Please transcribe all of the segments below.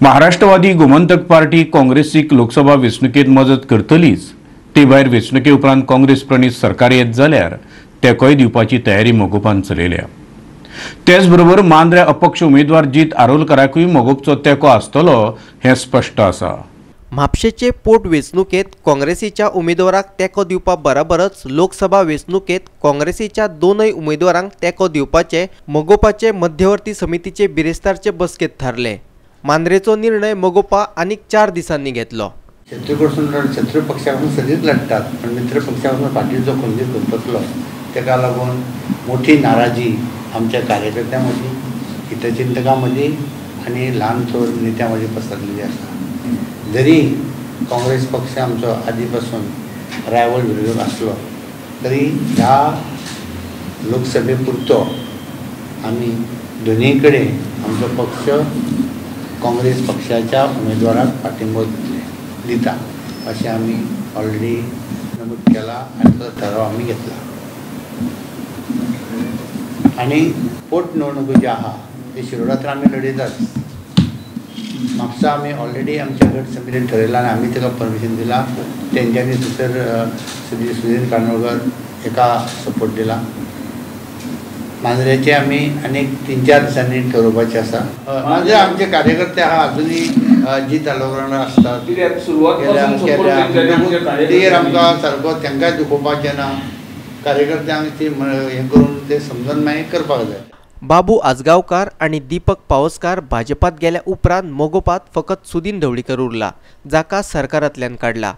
Maharashtrawadi Gomantak party काँग्रेसीक Lok Sabha वेंचणुकेत मजत करतलीच। ते भायर वेंचणुके उपरांत काँग्रेस प्रणीत सरकार येत जाल्यार तेंकोय दिवपाची तयारी मोगोपान चलयल्या। तेच बरोबर मांद्र्या अपक्ष उमेदवार जीत आरोलकराकूय मोगोपचो तेंको आसतलो हें स्पश्ट आसा। म्हापशेचे पोट वेंचणुकेत काँग्रेसीच्या उमेदवाराक तेंको दिवपा बरोबरच लोकसभा वेंचणुकेत काँग्रेसीच्या दोनय उमेदवारांक तेंको दिवपाचे मोगोपाचे मध्यवर्ती समितीचे बिरेस्तारचे बसकेत थारले। मांद्रेचो निर्णय मोगोपा आनीक 4 दिसांनी घेतलो। शत्रू पक्षापासून सदीच लढतात, पण मित्र पक्षापासून पाठीचो खंजीर करतलो तेका लागून मोठी नाराजी आमच्या कार्यकर्त्यांमध्ये, हितचिंतकांमध्ये आणि ल्हान थोर नेत्यांमध्ये पसरलेली आसा। जरी काँग्रेस पक्ष आमचो आधीपासून रायवल विरोधक आसलो तरी ह्या लोकसभेपुरतो आम्ही दोन्ही कडेन आमचो पक्ष काँग्रेस पक्षाच्या उमेदवाराक पाठिंबो दिता अशें आमी ऑलरेडी नमूद केला आनी तो ठराव आमी घेतला। आनी पोट निवडणुको जे आहा ते शिरोडा तर आमी लढयतात। म्हापसा आमी ऑलरेडी आमच्या गट समितीन ठरयला आनी आमी ताका परमिशन दिला। तेंच्यांनी दुसर सुधीर कानोळकर एका सपोर्ट दिला। मांद्रेचे आमी आनीक 3-4 दिसांनी ठरोवपाचें आसा। मांद्रे आमचे कार्यकर्ते आहा अजुनूय जीत आलोकरांना आसतात। तेर आमकां सारको तेंकांय दुखोवपाचें ना, कार्यकर्त्यांक ती हें करून ते समजून मागीर करपाक जाय। बाबू आजगावकार आणि दीपक पावसकार भाजपात गेल्या उपरांत मोगोपात फकत सुदीन ढवळीकर उरला, जाका सरकारांतल्यान काढला।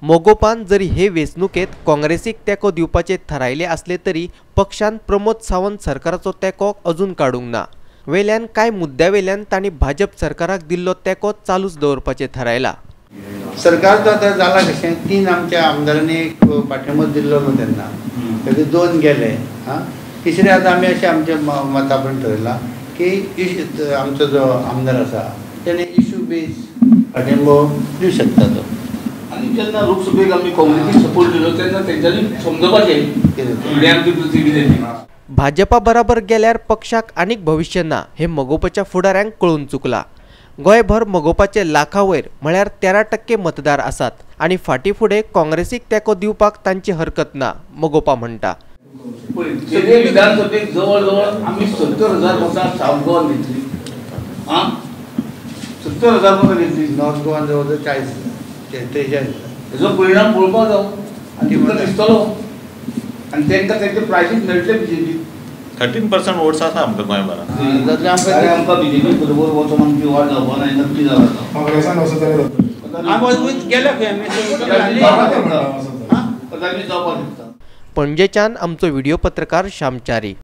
मोगोपान जरी हे वेंचणुकेत काँग्रेसीक तेंको दिवपाचे थारायले असले तरी पक्षान प्रमोद सावंत सरकाराचो तेंको अजून काडूंक ना। वेल्यान कांय मुद्द्यावेल्यान तांणी भाजप सरकाराक दिल्लो तेंको चालूच दवरपाचे थारायला। सरकार आतां जाला कशें 3 आमच्या आमदारांनी पाठिंबो दिल्लो तेन्ना ताजे 2 गेले। तिसरे आतां आमी अशें आमच्या मता पण ठरयला की आमचो जो आमदार आसा तेणे इश्यू बेज पाठिंबो दिवं शकता तो। आणि जेन्ना लोकसभेक आमी काँग्रेसीक सपोर्ट दिलो तेन्ना तेंच्यांनी समजपाचें। भाजपा बरोबर गेल्यार पक्षाक आनीक भविष्य ना हे मोगोपाच्या फुडाऱ्यांक कळून चुकला। गोंयभर मोगोपाचे लाखावयर म्हळ्यार 13% मतदार आसात आणि फाटीफुडें काँग्रेसीक तेंको दिवपाक तांची हरकत ना, मोगोपा म्हणटा। विधानसभेक जवळ जवळ आमी 70,000 मतां सावथ गोवान घेतली। 70,000 मतां घेतली। नॉर्थ गोवान जवळ जवळ 43 हेजो परिणाम पळोवपाक जावं आनी तुमकां दिसतलो आनी तांकां तेंचे प्रायसीस मेळटले बीजेपी। 13% वोट्स आसा आमकां गोंयभरांत। जाल्यार आमकां बीजेपी बरोबर वचोन आमची वाट जावपा ना, नक्की जाता। काँग्रेसान वचत जाल्यार आमी गेल्या खंय आमी पणजेच्यान आमचो व्हिडिओ पत्रकार श्यामचारी।